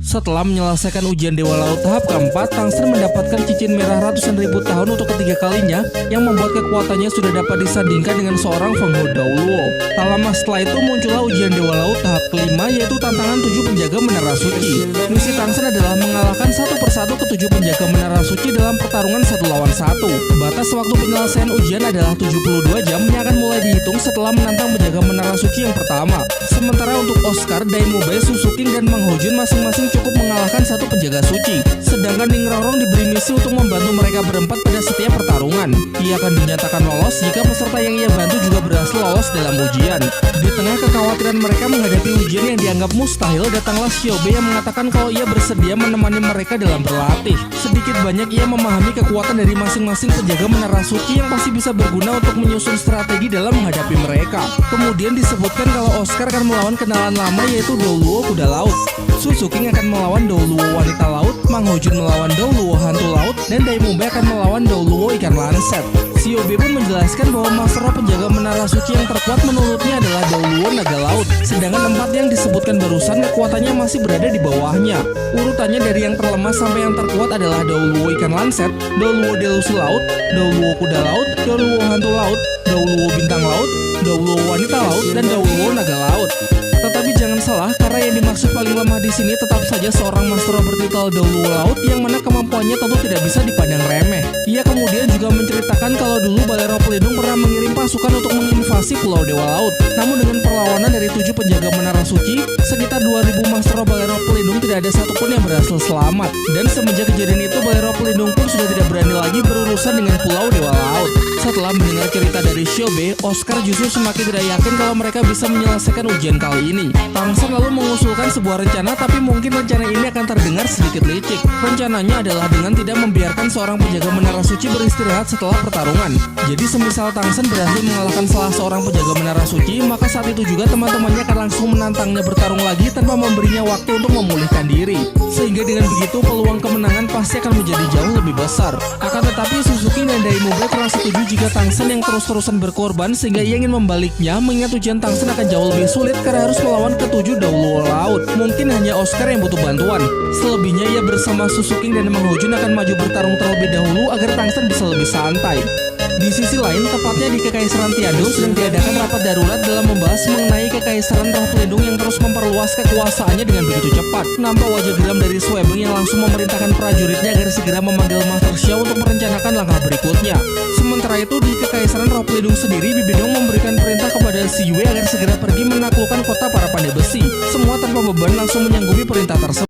Setelah menyelesaikan ujian Dewa Laut tahap keempat, Tangsen mendapatkan cincin merah ratusan ribu tahun untuk ketiga kalinya yang membuat kekuatannya sudah dapat disandingkan dengan seorang Feng He Daoluo. Tak lama setelah itu muncullah ujian Dewa Laut tahap kelima, yaitu tantangan 7 penjaga menara suci. Misi Tangsen adalah mengalahkan satu persatu ketujuh penjaga menara suci dalam pertarungan 1 lawan 1. Batas waktu penyelesaian ujian adalah 72 jam yang akan mulai dihitung setelah menantang penjaga menara suci yang pertama. Sementara untuk Oscar, Daimobe, Susuking, dan Mang Hojun masing-masing cukup mengalahkan satu penjaga suci. Sedangkan Ning Rongrong diberi misi untuk membantu mereka berempat pada setiap pertarungan. Ia akan dinyatakan lolos jika peserta yang ia bantu juga berhasil lolos dalam ujian. Di tengah kekhawatiran mereka menghadapi ujian yang dianggap mustahil, datanglah Xiaobe yang mengatakan kalau ia bersedia menemani mereka dalam berlatih. Sedikit banyak ia memahami kekuatan dari masing-masing penjaga menara suci yang pasti bisa berguna untuk menyusun strategi dalam menghadapi mereka. Kemudian disebutkan kalau Oscar akan melawan kenalan lama, yaitu Daoluo kuda laut. Susuking akan melawan Daoluo wanita laut, Mang Hojun melawan Daoluo hantu laut, dan Daimobe akan melawan Daoluo ikan lanset. Xiaobe pun menjelaskan bahwa master penjaga menara suci yang terkuat menurutnya adalah Daoluo naga laut, sedangkan 4 yang disebutkan barusan kekuatannya masih berada di bawahnya. Urutannya dari yang terlemah sampai yang terkuat adalah Daoluo ikan lanset, Daoluo delusi laut, Daoluo kuda laut, Daoluo hantu laut, Daoluo bintang laut, Daoluo wanita laut, dan Daoluo naga laut. Tetapi jangan salah, karena yang dimaksud paling lemah di sini tetap saja seorang master bertitel Daoluo laut yang mana kemampuannya tentu tidak bisa dipandang remeh. Ia kemudian juga menceritakan kalau dulu Balero Pelindung pernah mengirim pasukan untuk menginvasi Pulau Dewa Laut. Namun dengan perlawanan dari 7 penjaga menara suci, sekitar 2000 master Balero Pelindung tidak ada satupun yang berhasil selamat. Dan semenjak kejadian itu, Balero Pelindung pun sudah tidak berani lagi berurusan dengan Pulau Dewa Laut. Setelah mendengar cerita dari Xiaobe, Oscar justru semakin tidak yakin kalau mereka bisa menyelesaikan ujian kali ini. Tangsen lalu mengusulkan sebuah rencana, tapi mungkin rencana ini akan terdengar sedikit licik. Rencananya adalah dengan tidak membiarkan seorang penjaga menara suci beristirahat setelah pertarungan. Jadi semisal Tangsen berhasil mengalahkan salah seorang penjaga menara suci, maka saat itu juga teman-temannya akan langsung menantangnya bertarung lagi tanpa memberinya waktu untuk memulihkan diri. Sehingga dengan begitu peluang kemenangan pasti akan menjadi jauh lebih besar. Akan tetapi Suzuki dan Daimobe kurang setuju jika Tangsen yang terus-terusan berkorban, sehingga ia ingin membaliknya, mengingat ujian Tangsen akan jauh lebih sulit karena harus melawan ketujuh Daoluo laut. Mungkin hanya Oscar yang butuh bantuan. Selebihnya ia bersama Suzuki dan Mang Hojun akan maju bertarung terlebih dahulu agar Tangsen bisa lebih santai. Di sisi lain, tepatnya di Kekaisaran Tiandong sedang diadakan rapat darurat dalam membahas mengenai Kekaisaran Roh Pelindung yang terus memperluas kekuasaannya dengan begitu cepat. Nampak wajah geram dari Suebeng yang langsung memerintahkan prajuritnya agar segera memanggil Master Xiao untuk merencanakan langkah berikutnya. Sementara itu di Kekaisaran Roh Pelindung sendiri, Bibidong memberikan perintah kepada Si Yue agar segera pergi menaklukkan kota para pandai besi. Semua tanpa beban langsung menyanggupi perintah tersebut.